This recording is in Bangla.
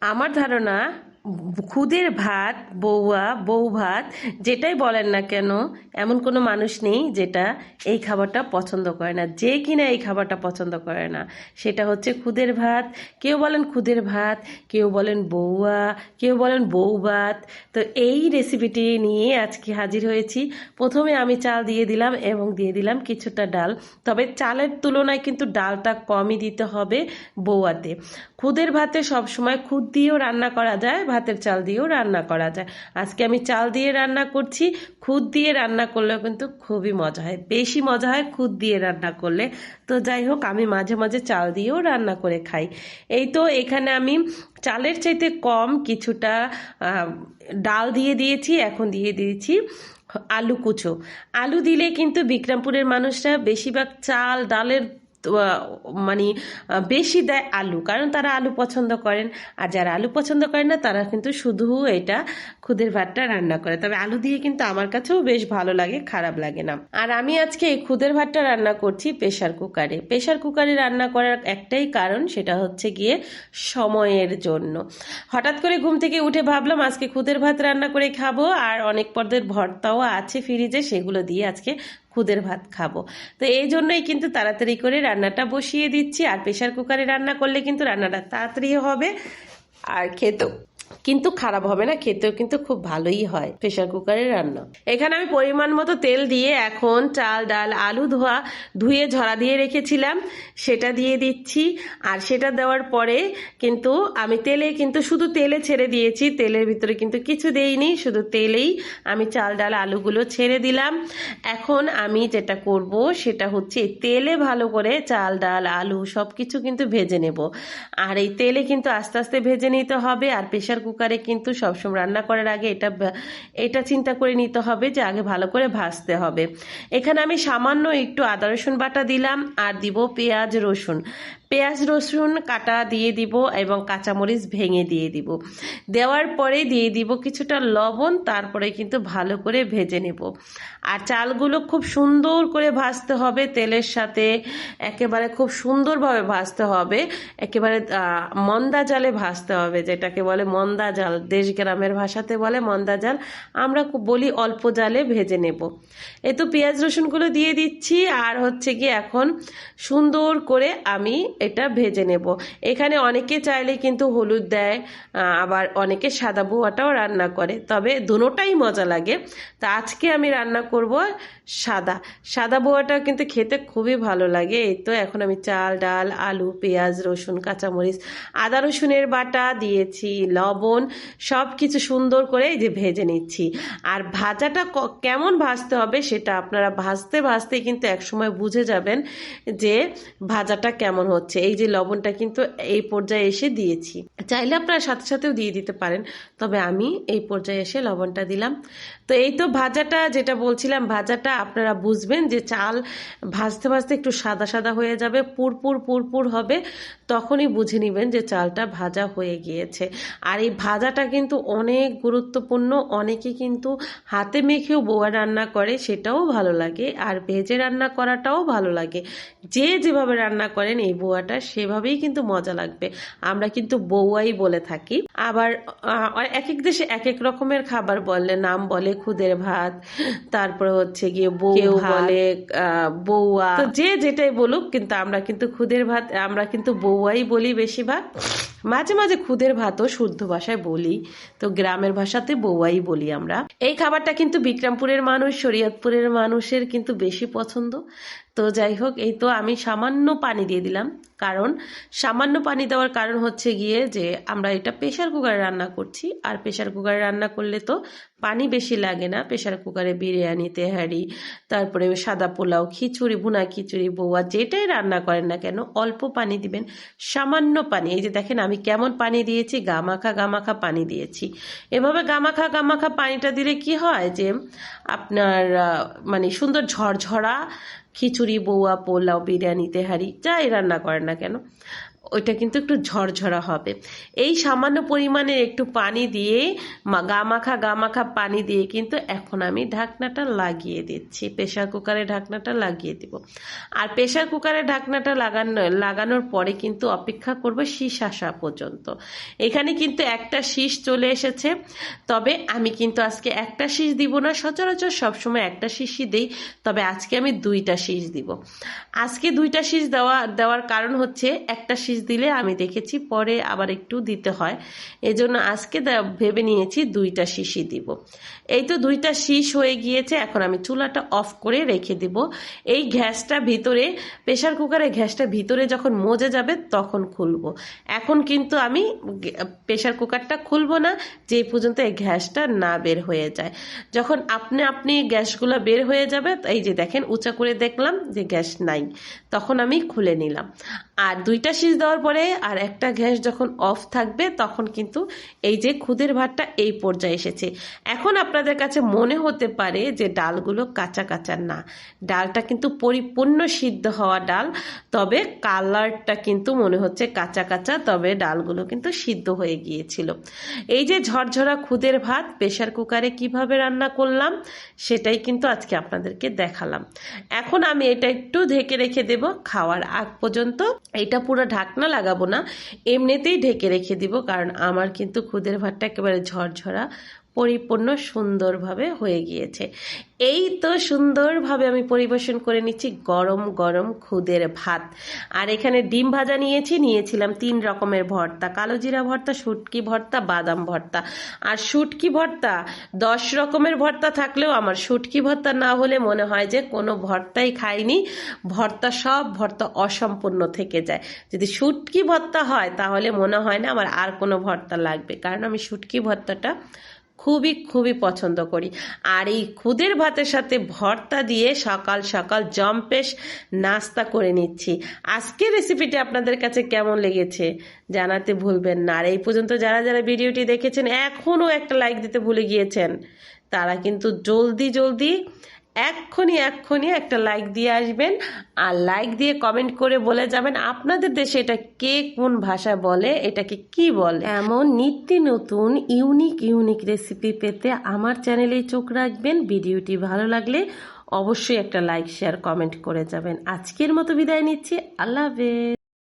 আমার ধারণা খুদের ভাত, বউয়া, বউ ভাত, যেটাই বলেন না কেন, এমন কোনো মানুষ নেই যেটা এই খাবারটা পছন্দ করে না। যে কিনা এই খাবারটা পছন্দ করে না, সেটা হচ্ছে খুদের ভাত। কেউ বলেন খুদের ভাত, কেউ বলেন বউয়া, কেউ বলেন বউ ভাত। তো এই রেসিপিটি নিয়ে আজকে হাজির হয়েছি। প্রথমে আমি চাল দিয়ে দিলাম এবং দিয়ে দিলাম কিছুটা ডাল। তবে চালের তুলনায় কিন্তু ডালটা কমই দিতে হবে বউয়াতে। খুদের ভাতে সবসময় খুদ দিয়েও রান্না করা যায়, ভাতের চাল দিয়েও রান্না করা যায়। আজকে আমি চাল দিয়ে রান্না করছি। খুদ দিয়ে রান্না করলেও কিন্তু খুবই মজা হয়, বেশি মজা হয় খুদ দিয়ে রান্না করলে। তো যাই হোক, আমি মাঝে মাঝে চাল দিয়েও রান্না করে খাই। এই তো এখানে আমি চালের চাইতে কম কিছুটা ডাল দিয়ে দিয়েছি। এখন দিয়ে দিয়েছি আলু কুচো। আলু দিলে কিন্তু বিক্রমপুরের মানুষরা বেশিরভাগ চাল ডালের মানে বেশি দেয় আলু, কারণ তারা আলু পছন্দ করেন। আর যারা আলু পছন্দ করেন না, তারা কিন্তু শুধু এটা খুদের ভাতটা রান্না করে। তবে আলু দিয়ে কিন্তু আমার কাছেও বেশ ভালো লাগে, খারাপ লাগে না। আর আমি আজকে এই খুদের ভাতটা রান্না করছি প্রেশার কুকারে। প্রেশার কুকারে রান্না করার একটাই কারণ, সেটা হচ্ছে গিয়ে সময়ের জন্য। হঠাৎ করে ঘুম থেকে উঠে ভাবলাম আজকে খুদের ভাত রান্না করে খাবো, আর অনেক পদের ভর্তাও আছে ফ্রিজে, সেগুলো দিয়ে আজকে খুদের ভাত খাবো। তো এই জন্যই কিন্তু তাড়াতাড়ি করে রান্নাটা বসিয়ে দিচ্ছি। আর প্রেশার কুকারে রান্না করলে কিন্তু রান্নাটা তাড়াতাড়ি হবে, আর খেতেও কিন্তু খারাপ হবে না, খেতেও কিন্তু খুব ভালোই হয় প্রেশার কুকারের রান্না। এখানে আমি পরিমাণ মতো তেল দিয়ে এখন চাল ডাল আলু ধুয়ে ঝরা দিয়ে রেখেছিলাম সেটা দিয়ে দিচ্ছি। আর সেটা দেওয়ার পরে কিন্তু আমি শুধু তেলে ছেড়ে দিয়েছি, তেলের ভিতরে কিন্তু কিছু দেইনি, শুধু তেলেই আমি চাল ডাল আলুগুলো ছেড়ে দিলাম। এখন আমি যেটা করব সেটা হচ্ছে তেলে ভালো করে চাল ডাল আলু সব কিছু কিন্তু ভেজে নেব। আর এই তেলে কিন্তু আস্তে আস্তে ভেজে নিতে হবে। আর প্রেশার কুকারে কিন্তু সবসময় রান্না করার আগে এটা চিন্তা করে নিতে হবে যে আগে ভালো করে ভাজতে হবে। এখানে আমি সামান্য একটু আদা রসুন বাটা দিলাম, আর দিব পেঁয়াজ রসুন কাটা দিয়ে দিব এবং কাঁচামরিচ ভেঙে দিয়ে দিব। দেওয়ার পরে দিয়ে দিব কিছুটা লবণ, তারপরে কিন্তু ভালো করে ভেজে নেব। আর চালগুলো খুব সুন্দর করে ভাজতে হবে তেলের সাথে, একেবারে খুব সুন্দরভাবে ভাজতে হবে। একেবারে মন্দা জালে ভাজতে হবে, যেটাকে বলে মন্দা জাল, দেশ গ্রামের ভাষাতে বলে মন্দা জাল, আমরা বলি অল্প জালে ভেজে নেব। এই তো পেঁয়াজ রসুনগুলো দিয়ে দিচ্ছি, আর হচ্ছে কি এখন সুন্দর করে আমি এটা ভেজে নেব। এখানে অনেকে চাইলে কিন্তু হলুদ দেয়, আবার অনেকে সাদা বুয়াটাও রান্না করে, তবে দুটোটাই মজা লাগে। তা আজকে আমি রান্না করব সাদা বুয়াটা, কিন্তু খেতে খুবই ভালো লাগে। এই তো এখন আমি চাল ডাল আলু পেঁয়াজ রসুন কাঁচামরিচ আদা রসুনের বাটা দিয়েছি, লবণ, সব কিছু সুন্দর করে এই যে ভেজে নিচ্ছি। আর ভাজাটা কেমন ভাজতে হবে সেটা আপনারা ভাজতে ভাজতে কিন্তু একসময় বুঝে যাবেন যে ভাজাটা কেমন হচ্ছে। এই যে লবণটা কিন্তু এই পর্যায়ে এসে দিয়েছি, চাইলে আপনারা সাথে সাথেও দিয়ে দিতে পারেন, তবে আমি এই পর্যায়ে এসে লবণটা দিলাম। তো এই তো ভাজাটা, যেটা বলছিলাম, ভাজাটা আপনারা বুঝবেন যে চাল ভাজতে ভাজতে একটু সাদা সাদা হয়ে যাবে, পুরপুর পুরপুর হবে, তখনই বুঝে নেবেন যে চালটা ভাজা হয়ে গিয়েছে। আর এই ভাজাটা কিন্তু অনেক গুরুত্বপূর্ণ। অনেকে কিন্তু হাতে মেখেও বউয়া রান্না করে, সেটাও ভালো লাগে, আর ভেজে রান্না করাটাও ভালো লাগে। যে যেভাবে রান্না করেন এই বউয়াটা, সেভাবেই কিন্তু মজা লাগবে। আমরা কিন্তু বউয়াই বলে থাকি। আবার এক এক দেশে এক এক রকমের খাবার নাম বলে, খুদের ভাত, তারপরে হচ্ছে গিয়ে কেউ বলে বউয়া। তো যে যেটাই বলুক, কিন্তু আমরা কিন্তু খুদের ভাত, আমরা কিন্তু বউয়াই বলি বেশিরভাগ। মাঝে মাঝে খুদের ভাতও শুদ্ধ ভাষায় বলি, তো গ্রামের ভাষাতে বউয়াই বলি আমরা। এই খাবারটা কিন্তু বিক্রমপুরের মানুষ, শরীয়তপুরের মানুষের কিন্তু বেশি পছন্দ। তো যাই হোক, এই তো আমি সামান্য পানি দিয়ে দিলাম, কারণ সামান্য পানি দেওয়ার কারণ হচ্ছে গিয়ে যে আমরা এটা প্রেশার কুকারে রান্না করছি, আর প্রেশার কুকারে রান্না করলে তো পানি বেশি লাগে না। প্রেশার কুকারে বিরিয়ানি, তেহারি, তারপরে সাদা পোলাও, খিচুড়ি, ভুনা খিচুড়ি, বউয়া যেটাই রান্না করেন না কেন, অল্প পানি দিবেন, সামান্য পানি। এই যে দেখেন আমি কেমন পানি দিয়েছি, গামাখা গামাখা পানি দিয়েছি। এভাবে গামাখা গামাখা পানিটা দিলে কি হয় যে আপনার মানে সুন্দর ঝরঝরা খিচুড়ি, বউয়া, পোলাও, বিরিয়ানি, তেহারি যাই রান্না করেন না কেন, ওইটা কিন্তু একটু ঝরঝরা হবে। এই সামান্য পরিমাণে একটু পানি দিয়ে গা মাখা পানি দিয়ে কিন্তু এখন আমি ঢাকনাটা লাগিয়ে দিচ্ছি, প্রেশার কুকারে ঢাকনাটা লাগিয়ে দিব। আর প্রেশার কুকারে ঢাকনাটা লাগানোর পরে কিন্তু অপেক্ষা করব শীষ আসা পর্যন্ত। এখানে কিন্তু একটা শীষ চলে এসেছে, তবে আমি কিন্তু আজকে একটা শীষ দিব না, সচরাচর সবসময় একটা শীষই দেই, তবে আজকে আমি 2টা শীষ দিব। আজকে 2টা শীষ দেওয়ার কারণ হচ্ছে একটা শীষ দিলে আমি দেখেছি পরে আবার একটু দিতে হয়, এজন্য আজকে ভেবে নিয়েছি 2টা শীষই দিব। এই তো 2টা শীষ হয়ে গিয়েছে, এখন আমি চুলাটা অফ করে রেখে দিব। এই গ্যাসটা ভিতরে, প্রেশার কুকারে গ্যাসটা ভিতরে যখন মজে যাবে তখন খুলবো। এখন কিন্তু আমি প্রেশার কুকারটা খুলবো না যে পর্যন্ত এই গ্যাসটা না বের হয়ে যায়। যখন আপনি গ্যাসগুলো বের হয়ে যাবে, এই যে দেখেন উঁচা করে দেখলাম যে গ্যাস নাই, তখন আমি খুলে নিলাম। আর 2টা শীষ দেওয়ার পরে আর একটা গ্যাস যখন অফ থাকবে তখন কিন্তু এই যে খুদের ভাতটা এই পর্যায়ে এসেছে। এখন আপনাদের কাছে মনে হতে পারে যে ডালগুলো কাঁচা কাঁচা, না, ডালটা কিন্তু পরিপূর্ণ সিদ্ধ হওয়া ডাল, তবে কালারটা কিন্তু মনে হচ্ছে কাঁচা কাঁচা, তবে ডালগুলো কিন্তু সিদ্ধ হয়ে গিয়েছিল। এই যে ঝরঝরা খুদের ভাত প্রেশার কুকারে কিভাবে রান্না করলাম সেটাই কিন্তু আজকে আপনাদেরকে দেখালাম। এখন আমি এটা একটু ঢেকে রেখে দেব খাওয়ার আগ পর্যন্ত। এটা পুরো ঢাকনা লাগাবো না, এমনিতেই ঢেকে রেখে দিব, কারণ আমার কিন্তু খুদের ভাতটা একেবারে ঝরঝরা পরিপূর্ণ সুন্দরভাবে হয়ে গিয়েছে। এই তো সুন্দরভাবে আমি পরিবেশন করে নিচ্ছি গরম গরম খুদের ভাত। আর এখানে ডিম ভাজা নিয়েছিলাম 3 রকমের ভর্তা, কালো জিরা ভর্তা, শুটকি ভর্তা, বাদাম ভর্তা। আর শুটকি ভর্তা 10 রকমের ভর্তা থাকলেও আমার শুটকি ভর্তা না হলে মনে হয় যে কোনো ভর্তাই খাইনি, সব ভর্তা অসম্পূর্ণ থেকে যায়। যদি শুটকি ভর্তা হয় তাহলে মনে হয় না আমার আর কোনো ভর্তা লাগবে, কারণ আমি শুটকি ভর্তাটা খুবই খুবই পছন্দ করি। আর এই খুদের ভাতের সাথে ভর্তা দিয়ে সকাল সকাল জম্পেশ নাস্তা করে নিচ্ছি। আজকের রেসিপিটি আপনাদের কাছে কেমন লেগেছে জানাতে ভুলবেন না। আর এই পর্যন্ত যারা যারা ভিডিওটি দেখেছেন এখনও একটা লাইক দিতে ভুলে গিয়েছেন, তারা কিন্তু জলদি এক্ষুনি একটা লাইক দিয়ে আসবেন। আর লাইক দিয়ে কমেন্ট করে বলে যাবেন আপনাদের দেশে এটা কে কোন ভাষা বলে, এটাকে কি বলে। এমন নিত্য নতুন ইউনিক রেসিপি পেতে আমার চ্যানেলেই চোখ রাখবেন। ভিডিওটি ভালো লাগলে অবশ্যই একটা লাইক শেয়ার কমেন্ট করে যাবেন। আজকের মতো বিদায় নিচ্ছি, আল্লাহ হাফেজ।